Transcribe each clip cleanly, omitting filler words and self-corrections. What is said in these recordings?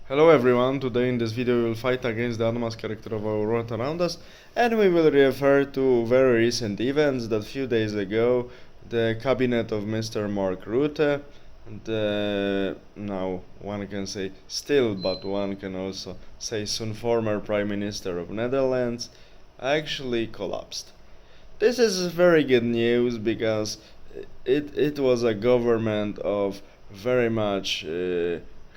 Hello everyone, today in this video we will fight against the unmasked character of our world around us, and we will refer to very recent events that few days ago the cabinet of Mr. Mark Rutte, now one can say still, but one can also say soon former Prime Minister of Netherlands, actually collapsed. This is very good news because it was a government of very much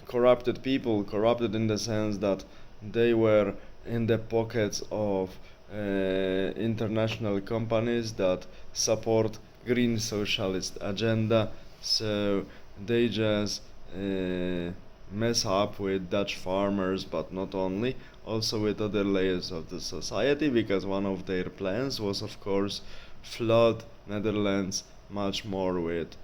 corrupted people, corrupted in the sense that they were in the pockets of international companies that support green socialist agenda. So they just mess up with Dutch farmers, but not only, also with other layers of the society, because one of their plans was, of course, flood Netherlands much more with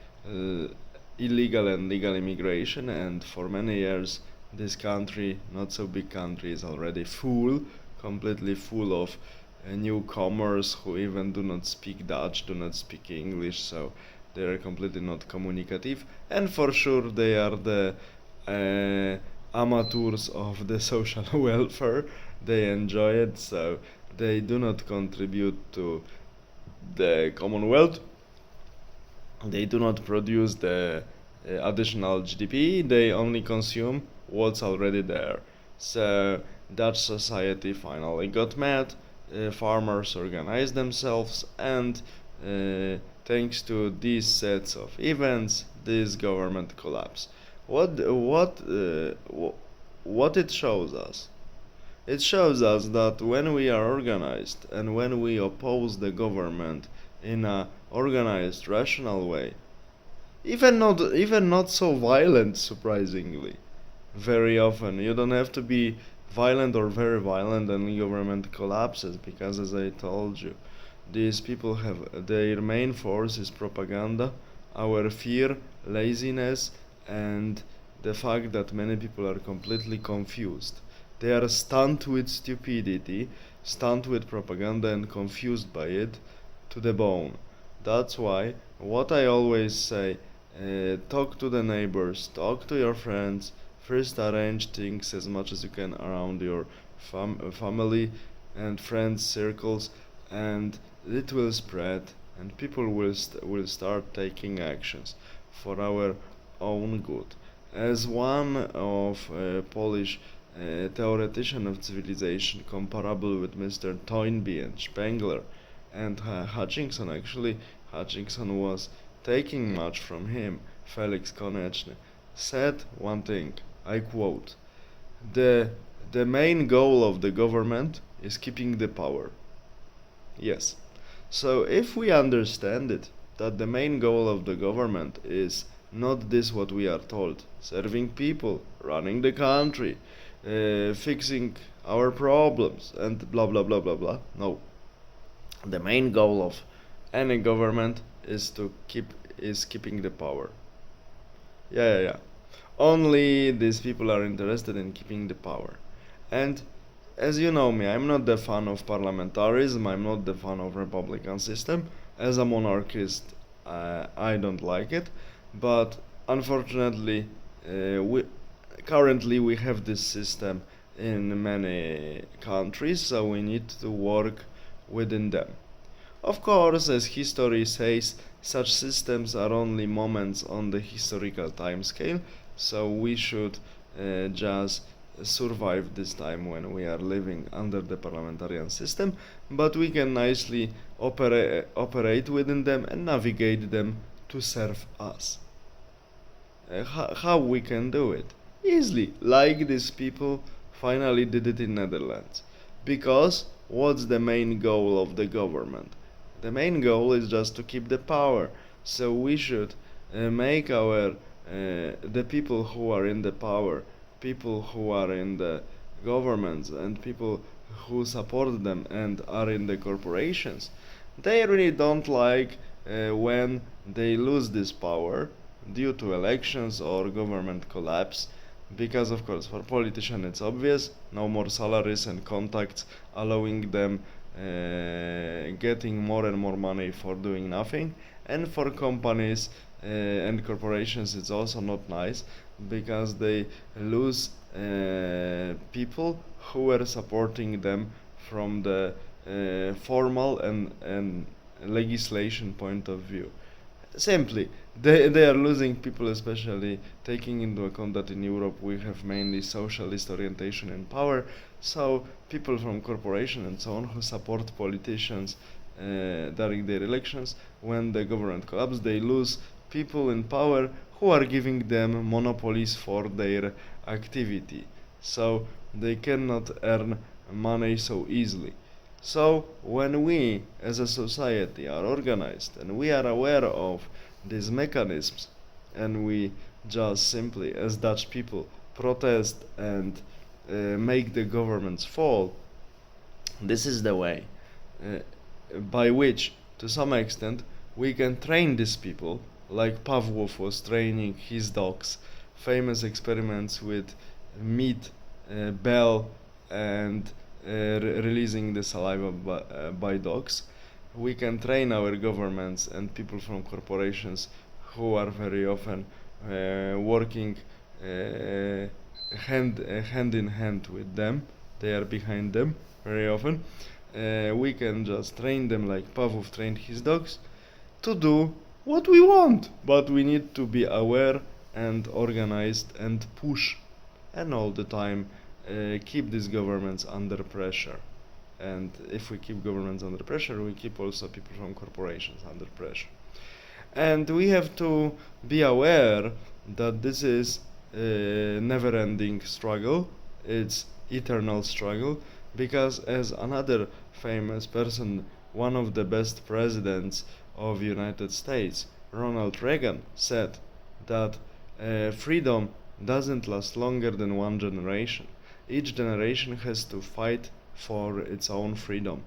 illegal and legal immigration, and for many years this country, not so big country, is already full, completely full of newcomers who even do not speak Dutch, do not speak English, so they are completely not communicative, and for sure they are the amateurs of the social welfare. They enjoy it, so they do not contribute to the Commonwealth. They do not produce the additional GDP, they only consume what's already there. So Dutch society finally got mad, farmers organized themselves, and thanks to these sets of events, this government collapsed. What it shows us? It shows us that when we are organized and when we oppose the government in a organized, rational way, even not so violent, surprisingly, very often you don't have to be violent or very violent and the government collapses, because as I told you, these people have their main force is propaganda, our fear, laziness, and the fact that many people are completely confused. They are stunned with stupidity, stunned with propaganda, and confused by it to the bone. That's why what I always say, talk to the neighbors, talk to your friends, first arrange things as much as you can around your family and friends circles, and it will spread, and people will start taking actions for our own good. As one of Polish theoretician of civilization comparable with Mr. Toynbee and Spengler and Hutchinson, actually Hutchinson was taking much from him, Felix Konechny, said one thing, I quote, the, the main goal of the government is keeping the power. Yes. So if we understand it, that the main goal of the government is not this what we are told, serving people, running the country, fixing our problems, and blah blah blah blah blah. No. The main goal of any government is keeping the power. Yeah. Only these people are interested in keeping the power. And as you know me, I'm not the fan of parliamentarism, I'm not the fan of republican system. As a monarchist, I don't like it, but unfortunately, we currently we have this system in many countries, so we need to work within them. Of course, as history says, such systems are only moments on the historical timescale, so we should just survive this time when we are living under the parliamentarian system, but we can nicely operate within them and navigate them to serve us. How we can do it? Easily, like these people finally did it in Netherlands. Because what's the main goal of the government? The main goal is just to keep the power. So we should make the people who are in the power, people who are in the governments, and people who support them and are in the corporations, they really don't like when they lose this power due to elections or government collapse, because of course for politicians it's obvious, no more salaries and contacts allowing them getting more and more money for doing nothing, and for companies and corporations it's also not nice because they lose people who were supporting them from the formal and legislation point of view. Simply, they are losing people, especially taking into account that in Europe we have mainly socialist orientation and power. So people from corporation and so on who support politicians during their elections, when the government collapses, they lose people in power who are giving them monopolies for their activity. So they cannot earn money so easily. So when we as a society are organized and we are aware of these mechanisms, and we just simply as Dutch people protest and make the governments fall, this is the way uh, by which to some extent we can train these people, like Pavlov was training his dogs. Famous experiments with meat, bell, and releasing the saliva by dogs. We can train our governments and people from corporations who are very often working hand in hand with them. They are behind them very often. We can just train them like Pavlov trained his dogs to do what we want, but we need to be aware and organized and push and all the time keep these governments under pressure. And if we keep governments under pressure, we keep also people from corporations under pressure. And we have to be aware that this is a never-ending struggle. It's eternal struggle, because as another famous person, one of the best presidents of United States, Ronald Reagan, said that freedom doesn't last longer than one generation. Each generation has to fight for its own freedom.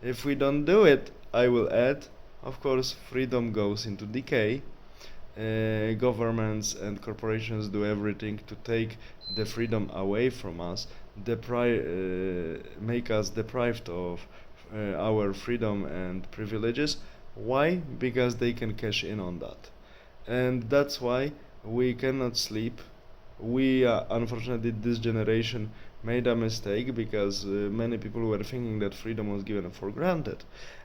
If we don't do it, I will add, of course, freedom goes into decay. Governments and corporations do everything to take the freedom away from us, make us deprived of our freedom and privileges. Why? Because they can cash in on that. And that's why we cannot sleep. We, unfortunately, this generation made a mistake, because many people were thinking that freedom was given for granted.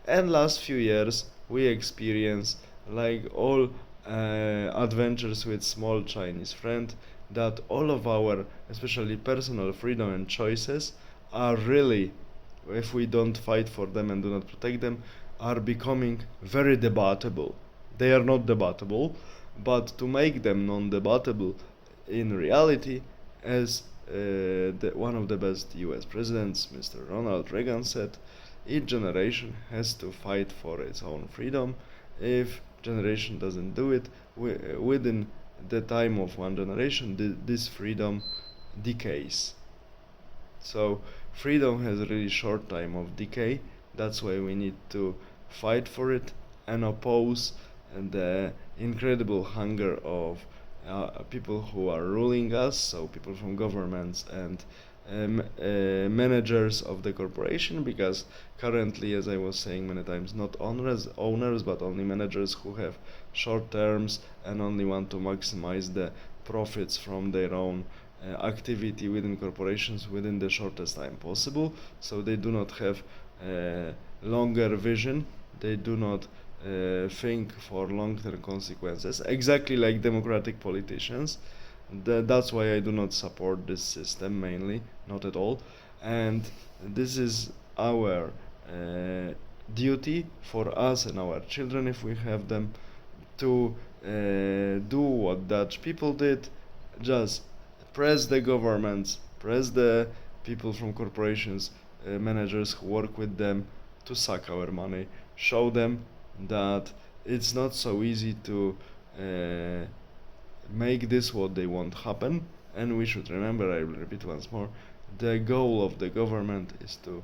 And last few years, we experienced, like all adventures with small Chinese friend, that all of our, especially personal freedom and choices, are really, if we don't fight for them and do not protect them, are becoming very debatable. They are not debatable, but to make them non-debatable in reality, as one of the best US presidents, Mr. Ronald Reagan, said, each generation has to fight for its own freedom. If generation doesn't do it, within the time of one generation, this freedom decays. So freedom has a really short time of decay. That's why we need to fight for it and oppose the incredible hunger of people who are ruling us, so people from governments and managers of the corporation, because currently, as I was saying many times, not owners, but only managers who have short terms and only want to maximize the profits from their own activity within corporations within the shortest time possible. So they do not have longer vision. They do not think for long-term consequences, exactly like democratic politicians. That's why I do not support this system mainly, not at all. And this is our duty for us and our children, if we have them, to do what Dutch people did. Just press the governments, press the people from corporations, managers who work with them, to suck our money. Show them that it's not so easy to make this what they want happen. And we should remember, I will repeat once more, the goal of the government is to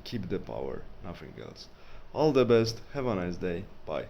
keep the power, nothing else. All the best, have a nice day, bye.